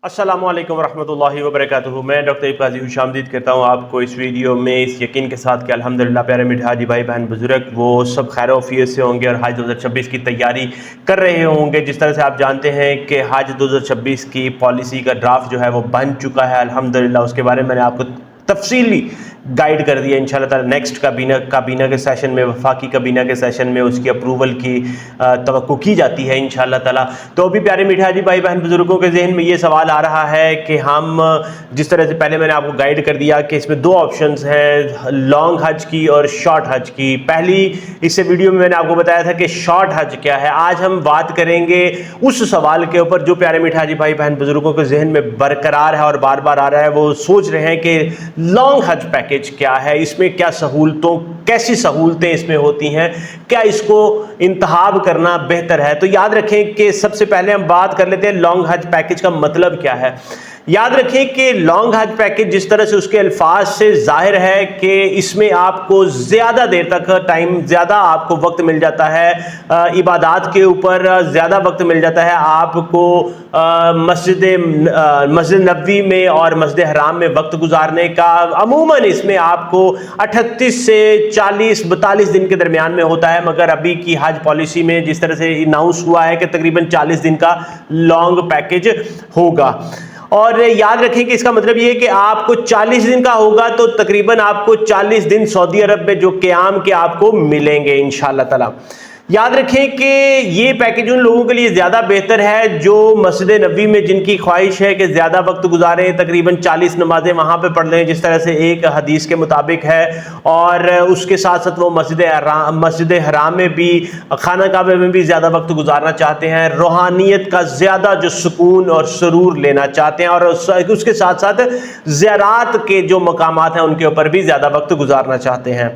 अस्सलामु अलैकुम वरहमतुल्लाहि वबरकातुहू। मैं डॉक्टर इब्राज़ी खुशामदीद करता हूँ आपको इस वीडियो में इस यकीन के साथ कि अल्हम्दुलिल्लाह प्यारे मीठे हाजी भाई बहन बुजुर्ग वो सब खैर ऑफियत से होंगे और हज 2026 की तैयारी कर रहे होंगे। जिस तरह से आप जानते हैं कि हज 2026 की पॉलिसी का ड्राफ्ट जो है वो बन चुका है अल्हम्दुलिल्लाह। उसके बारे में मैंने आपको तफसीली गाइड कर दिया। इंशाल्लाह ताला नेक्स्ट काबीना के सेशन में, वफाकी काबीना के सेशन में उसकी अप्रूवल की तवक्को की जाती है इंशाल्लाह ताला। तो अभी प्यारे मीठे हाजी भाई बहन बुजुर्गों के जहन में ये सवाल आ रहा है कि हम जिस तरह से पहले मैंने आपको गाइड कर दिया कि इसमें दो ऑप्शंस हैं, लॉन्ग हज की और शॉर्ट हज की। पहली इससे वीडियो में मैंने आपको बताया था कि शॉर्ट हज क्या है। आज हम बात करेंगे उस सवाल के ऊपर जो प्यारे मीठे हाजी भाई बहन बुजुर्गों के जहन में बरकरार है और बार बार आ रहा है। वो सोच रहे हैं कि लॉन्ग हज पैकेज क्या है, इसमें क्या कैसी सहूलतें इसमें होती हैं, क्या इसको इंतखाब करना बेहतर है। तो याद रखें कि सबसे पहले हम बात कर लेते हैं लॉन्ग हज पैकेज का मतलब क्या है। याद रखें कि लॉन्ग हज पैकेज जिस तरह से उसके अल्फाज से जाहिर है कि इसमें आपको ज़्यादा देर तक टाइम, ज़्यादा आपको वक्त मिल जाता है, इबादत के ऊपर ज़्यादा वक्त मिल जाता है आपको, मस्जिद नबवी में और मस्जिद हराम में वक्त गुजारने का। अमूमन इसमें आपको 38 से 40-42 दिन के दरमियान में होता है, मगर अभी की हज पॉलिसी में जिस तरह से अनाउंस हुआ है कि तकरीबन 40 दिन का लॉन्ग पैकेज होगा। और याद रखें कि इसका मतलब ये है कि आपको 40 दिन का होगा तो तकरीबन आपको 40 दिन सऊदी अरब में जो क़याम के आपको मिलेंगे इंशाअल्लाह ताला। याद रखें कि ये पैकेज उन लोगों के लिए ज़्यादा बेहतर है जो मस्जिद नबी में जिनकी ख्वाहिश है कि ज़्यादा वक्त गुजारें, तकरीबन 40 नमाजें वहाँ पे पढ़ लें जिस तरह से एक हदीस के मुताबिक है। और उसके साथ साथ वो मस्जिद हराम में भी, खाना काबे में भी ज़्यादा वक्त गुजारना चाहते हैं, रूहानियत का ज़्यादा जो सुकून और सुरूर लेना चाहते हैं, और उसके साथ साथ ज़ियारत के जो मकामात हैं उनके ऊपर भी ज़्यादा वक्त गुजारना चाहते हैं।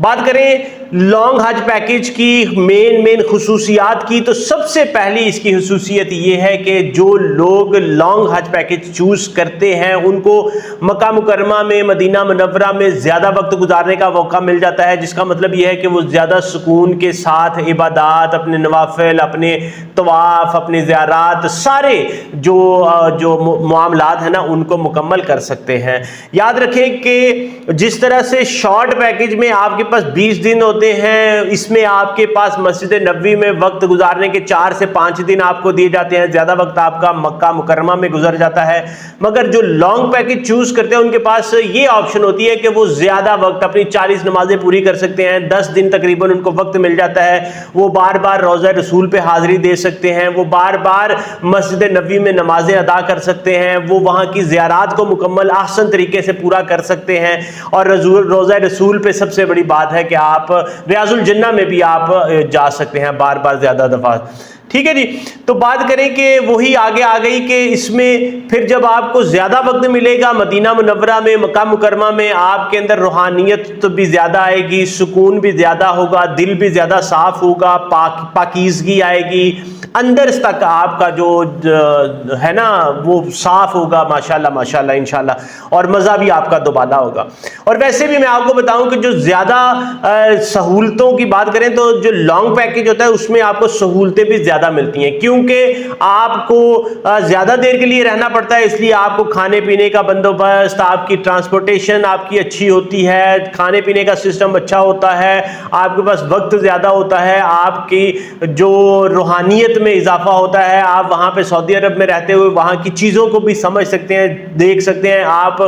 बात करें लॉन्ग हज पैकेज की मेन खुसूसियात की, तो सबसे पहली इसकी खुसूसियत ये है कि जो लोग लॉन्ग हज पैकेज चूज करते हैं उनको मक्का मुकरमा में, मदीना मुनव्वरा में ज़्यादा वक्त गुजारने का मौका मिल जाता है, जिसका मतलब ये है कि वो ज़्यादा सुकून के साथ इबादत, अपने नवाफिल, अपने तवाफ, अपने ज़ियारत, सारे जो मामलात हैं ना उनको मुकम्मल कर सकते हैं। याद रखें कि जिस तरह से शॉर्ट पैकेज में आपके पास 20 दिन होते हैं, इसमें आपके पास मस्जिद नबवी में वक्त गुजारने के 4 से 5 दिन आपको दिए जाते हैं, ज़्यादा वक्त आपका मक्का मुकरमा में गुजर जाता है। मगर जो लॉन्ग पैकेज चूज करते हैं उनके पास ये ऑप्शन होती है कि वो ज़्यादा वक्त, अपनी 40 नमाजें पूरी कर सकते हैं, 10 दिन तकरीबन उनको वक्त मिल जाता है, वो बार बार रोज़ा रसूल पे हाजिरी दे सकते हैं, वो बार बार मस्जिद नबवी में नमाजें अदा कर सकते हैं, वो वहाँ की ज़ियारत को मुकम्मल ahsan तरीके से पूरा कर सकते हैं। और रोज़ा रसूल पे सबसे बड़ी बात है कि आप रियाजुल जन्ना में भी आप जा सकते हैं बार बार ज़्यादा दफ़ा। ठीक है जी। तो बात करें कि वही आगे आ गई कि इसमें फिर जब आपको ज़्यादा वक्त मिलेगा मदीना मुनव्वरा में, मक्का मुकरमा में, आपके अंदर रूहानियत तो भी ज़्यादा आएगी, सुकून भी ज़्यादा होगा, दिल भी ज़्यादा साफ़ होगा, पाकीज़गी आएगी, अंदर तक आपका जो है ना वो साफ़ होगा माशाल्लाह माशाल्लाह इंशाल्लाह, और मज़ा भी आपका दोबाला होगा। और वैसे भी मैं आपको बताऊं कि जो ज़्यादा सहूलतों की बात करें तो जो लॉन्ग पैकेज होता है उसमें आपको सहूलतें भी ज़्यादा मिलती हैं, क्योंकि आपको ज़्यादा देर के लिए रहना पड़ता है, इसलिए आपको खाने पीने का बंदोबस्त, आपकी ट्रांसपोर्टेशन आपकी अच्छी होती है, खाने पीने का सिस्टम अच्छा होता है, आपके पास वक्त ज़्यादा होता है, आपकी जो रूहानियत में इजाफा होता है, आप वहाँ पे सऊदी अरब में रहते हुए वहाँ की चीज़ों को भी समझ सकते हैं, देख सकते हैं, आप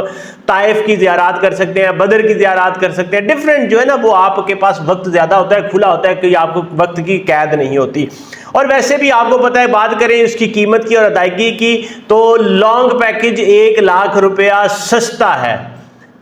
ताइफ की ज़ियारत कर सकते हैं, बदर की ज़ियारत कर सकते हैं। डिफरेंट जो है ना वो आपके पास वक्त ज़्यादा होता है, खुला होता है, कि आपको वक्त की कैद नहीं होती। और वैसे भी आपको पता है, बात करें इसकी कीमत की और अदायगी की, तो लॉन्ग पैकेज 1 लाख रुपया सस्ता है।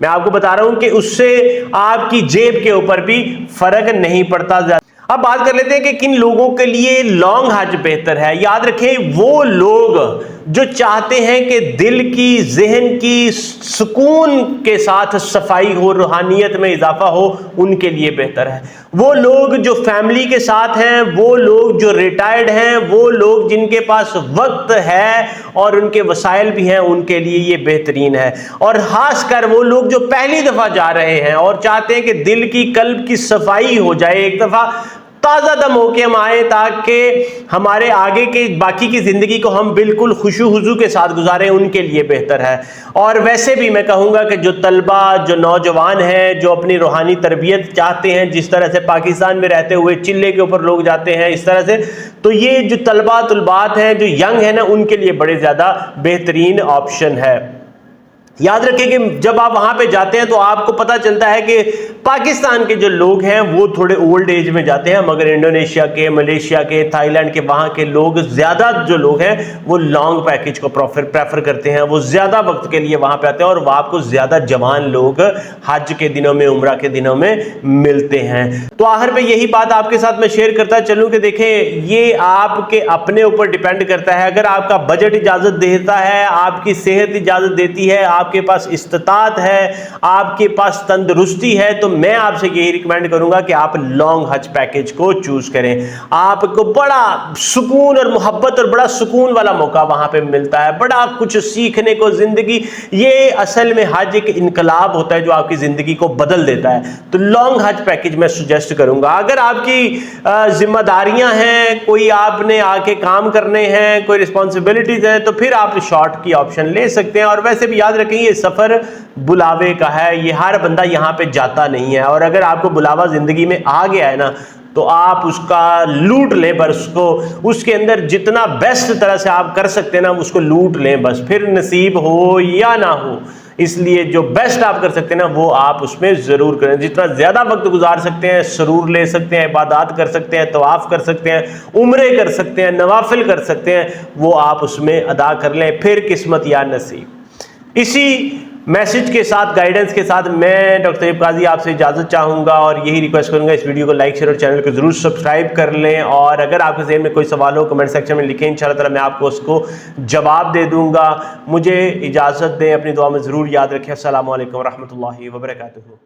मैं आपको बता रहा हूं कि उससे आपकी जेब के ऊपर भी फर्क नहीं पड़ता। अब बात कर लेते हैं कि किन लोगों के लिए लॉन्ग हज बेहतर है। याद रखें वो लोग जो चाहते हैं कि दिल की, जहन की सुकून के साथ सफाई हो, रूहानियत में इजाफा हो, उनके लिए बेहतर है। वो लोग जो फैमिली के साथ हैं, वो लोग जो रिटायर्ड हैं, वो लोग जिनके पास वक्त है और उनके वसाइल भी हैं, उनके लिए ये बेहतरीन है। और खासकर वो लोग जो पहली दफा जा रहे हैं और चाहते हैं कि दिल की, कल्ब की सफाई हो जाए, एक दफा ताज़ा दम होके हम आए ताकि हमारे आगे के बाकी की ज़िंदगी को हम बिल्कुल खुशू हुजू के साथ गुजारें, उनके लिए बेहतर है। और वैसे भी मैं कहूँगा कि जो तलबा, जो नौजवान हैं, जो अपनी रूहानी तरबियत चाहते हैं, जिस तरह से पाकिस्तान में रहते हुए चिल्ले के ऊपर लोग जाते हैं इस तरह से, तो ये जो तलबा तलबात हैं, जो यंग है ना, उनके लिए बड़े ज़्यादा बेहतरीन ऑप्शन है। याद रखें कि जब आप वहाँ पे जाते हैं तो आपको पता चलता है कि पाकिस्तान के जो लोग हैं वो थोड़े ओल्ड एज में जाते हैं, मगर इंडोनेशिया के, मलेशिया के, थाईलैंड के वहाँ के लोग, ज़्यादा जो लोग हैं वो लॉन्ग पैकेज को प्रेफर करते हैं, वो ज़्यादा वक्त के लिए वहाँ पे आते हैं, और वहाँ आपको ज़्यादा जवान लोग हज के दिनों में, उम्रा के दिनों में मिलते हैं। तो आखिर में यही बात आपके साथ मैं शेयर करता चलूँ कि देखें, ये आपके अपने ऊपर डिपेंड करता है। अगर आपका बजट इजाज़त देता है, आपकी सेहत इजाज़त देती है, आपके पास इस्तात है, आपके पास तंदुरुस्ती है, तो मैं आपसे यही रिकमेंड करूंगा कि आप लॉन्ग हज पैकेज को चूज करें। आपको बड़ा सुकून और मोहब्बत और बड़ा सुकून वाला मौका वहां पे मिलता है, बड़ा कुछ सीखने को। जिंदगी, ये असल में हज एक इनकलाब होता है जो आपकी जिंदगी को बदल देता है। तो लॉन्ग हज पैकेज मैं सजेस्ट करूंगा। अगर आपकी जिम्मेदारियां हैं, कोई आपने आके काम करने हैं, कोई रिस्पॉन्सिबिलिटीज है, तो फिर आप शॉर्ट की ऑप्शन ले सकते हैं। और वैसे भी याद रखें, ये सफर बुलावे का है, ये हर बंदा यहाँ पे जाता नहीं है। और अगर आपको बुलावा जिंदगी में आ गया है ना, तो आप उसका लूट लें, बस उसको, उसके अंदर जितना बेस्ट तरह से आप कर सकते हैं ना, उसको लूट लें बस, फिर नसीब हो या ना हो। इसलिए जो बेस्ट आप कर सकते हैं ना, वो आप उसमें ज़रूर करें। जितना ज़्यादा वक्त गुजार सकते हैं, सरूर ले सकते हैं, इबादत कर सकते हैं, तवाफ़ कर सकते हैं, उम्रे कर सकते हैं, नवाफिल कर सकते हैं, वो आप उसमें अदा कर लें, फिर किस्मत या नसीब। इसी मैसेज के साथ, गाइडेंस के साथ, मैं डॉक्टर तैयब काजी आपसे इजाज़त चाहूँगा और यही रिक्वेस्ट करूँगा, इस वीडियो को लाइक, शेयर और चैनल को ज़रूर सब्सक्राइब कर लें। और अगर आपके ज़हन में कोई सवाल हो, कमेंट सेक्शन में लिखें, इंशाअल्लाह ताला मैं आपको उसको जवाब दे दूँगा। मुझे इजाज़त दें, अपनी दुआ में ज़रूर याद रखें। अस्सलामु अलैकुम व रहमतुल्लाहि व बरकातुहू।